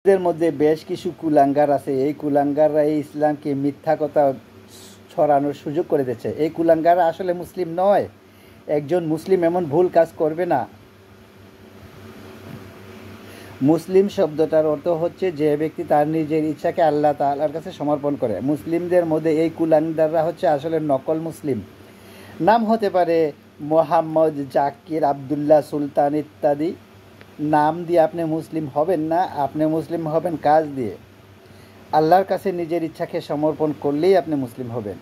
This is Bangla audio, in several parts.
এদের মধ্যে বেশ কিছু কুলাঙ্গার আছে। এই কুলাঙ্গাররা এই ইসলামকে মিথ্যা কথা ছড়ানোর সুযোগ করে দিচ্ছে। এই কুলাঙ্গাররা আসলে মুসলিম নয়। একজন মুসলিম এমন ভুল কাজ করবে না। মুসলিম শব্দটার অর্থ হচ্ছে যে ব্যক্তি তার নিজের ইচ্ছাকে আল্লাহ তাআলার কাছে সমর্পণ করে। মুসলিমদের মধ্যে এই কুলাঙ্গাররা হচ্ছে আসলে নকল মুসলিম। নাম হতে পারে মোহাম্মদ, জাকির, আবদুল্লাহ, সুলতান ইত্যাদি। নাম দিয়ে আপনি মুসলিম হবেন না, আপনি মুসলিম হবেন কাজ দিয়ে। আল্লাহর কাছে নিজের ইচ্ছাকে সমর্পণ করলেই আপনি মুসলিম হবেন।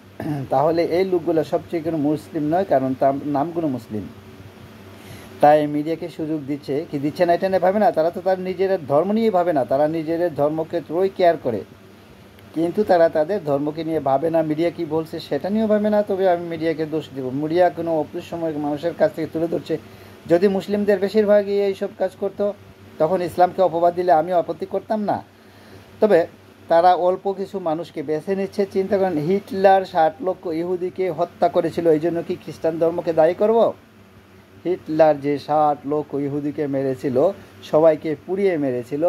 তাহলে এই লোকগুলো সবচেয়ে কোনো মুসলিম নয়, কারণ তার নামগুলো মুসলিম। তাই মিডিয়াকে সুযোগ দিচ্ছে কি দিচ্ছে না এটা নিয়ে ভাবে না। তারা তো তার নিজের ধর্ম নিয়ে ভাবে না, তারা নিজের ধর্মকে তোই কেয়ার করে, কিন্তু তারা তাদের ধর্মকে নিয়ে ভাবে না। মিডিয়া কি বলছে সেটা নিয়েও ভাবে না। তবে আমি মিডিয়াকে দোষ দেব। মিডিয়া কোনো অপ্রিয় সময় মানুষের কাছ থেকে তুলে ধরছে। যদি মুসলিমদের বেশিরভাগই এইসব কাজ করতো, তখন ইসলামকে অপবাদ দিলে আমিও আপত্তি করতাম না। তবে তারা অল্প কিছু মানুষকে বেছে নিচ্ছে। চিন্তা করেন, হিটলার 60 লক্ষ ইহুদিকে হত্যা করেছিল, এই জন্য কি খ্রিস্টান ধর্মকে দায়ী করব? হিটলার যে 60 লক্ষ ইহুদিকে মেরেছিল, সবাইকে পুড়িয়ে মেরেছিল,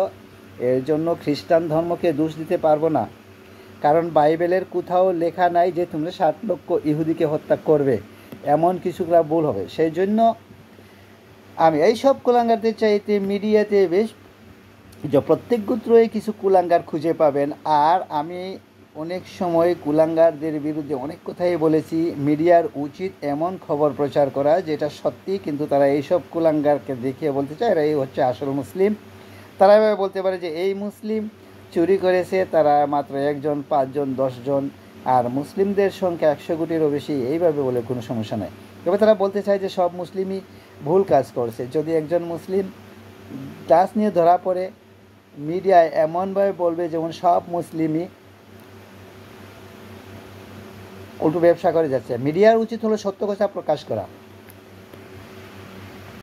এর জন্য খ্রিস্টান ধর্মকে দোষ দিতে পারবো না। কারণ বাইবেলের কোথাও লেখা নাই যে তোমরা 60 লক্ষ ইহুদিকে হত্যা করবে, এমন কিছুটা ভুল হবে। সেই জন্য আমি এইসব কুলাঙ্গারদের চাইতে মিডিয়াতে বেশ যে প্রত্যেক গোত্রই কিছু কুলাঙ্গার খুঁজে পাবেন। আর আমি অনেক সময় কুলাঙ্গারদের বিরুদ্ধে অনেক কথাই বলেছি। মিডিয়ার উচিত এমন খবর প্রচার করা যেটা সত্যি, কিন্তু তারা এইসব কুলাঙ্গারকে দেখিয়ে বলতে চায় এরা এই হচ্ছে আসল মুসলিম। তারা এভাবে বলতে পারে যে এই মুসলিম চুরি করেছে, তারা মাত্র 1 জন, 5 জন, 10 জন, আর মুসলিমদের সংখ্যা 100 কোটিরও বেশি, এইভাবে বলে কোনো সমস্যা নেই। তবে তারা বলতে চায় যে সব মুসলিমই ভুল কাজ করছে। যদি একজন মুসলিম ডাস নিয়ে ধরা পড়ে, মিডিয়ায় এমনভাবে বলবে যেমন সব মুসলিমই উল্টো ব্যবসা করে যাচ্ছে। মিডিয়ার উচিত হলো সত্য কথা প্রকাশ করা।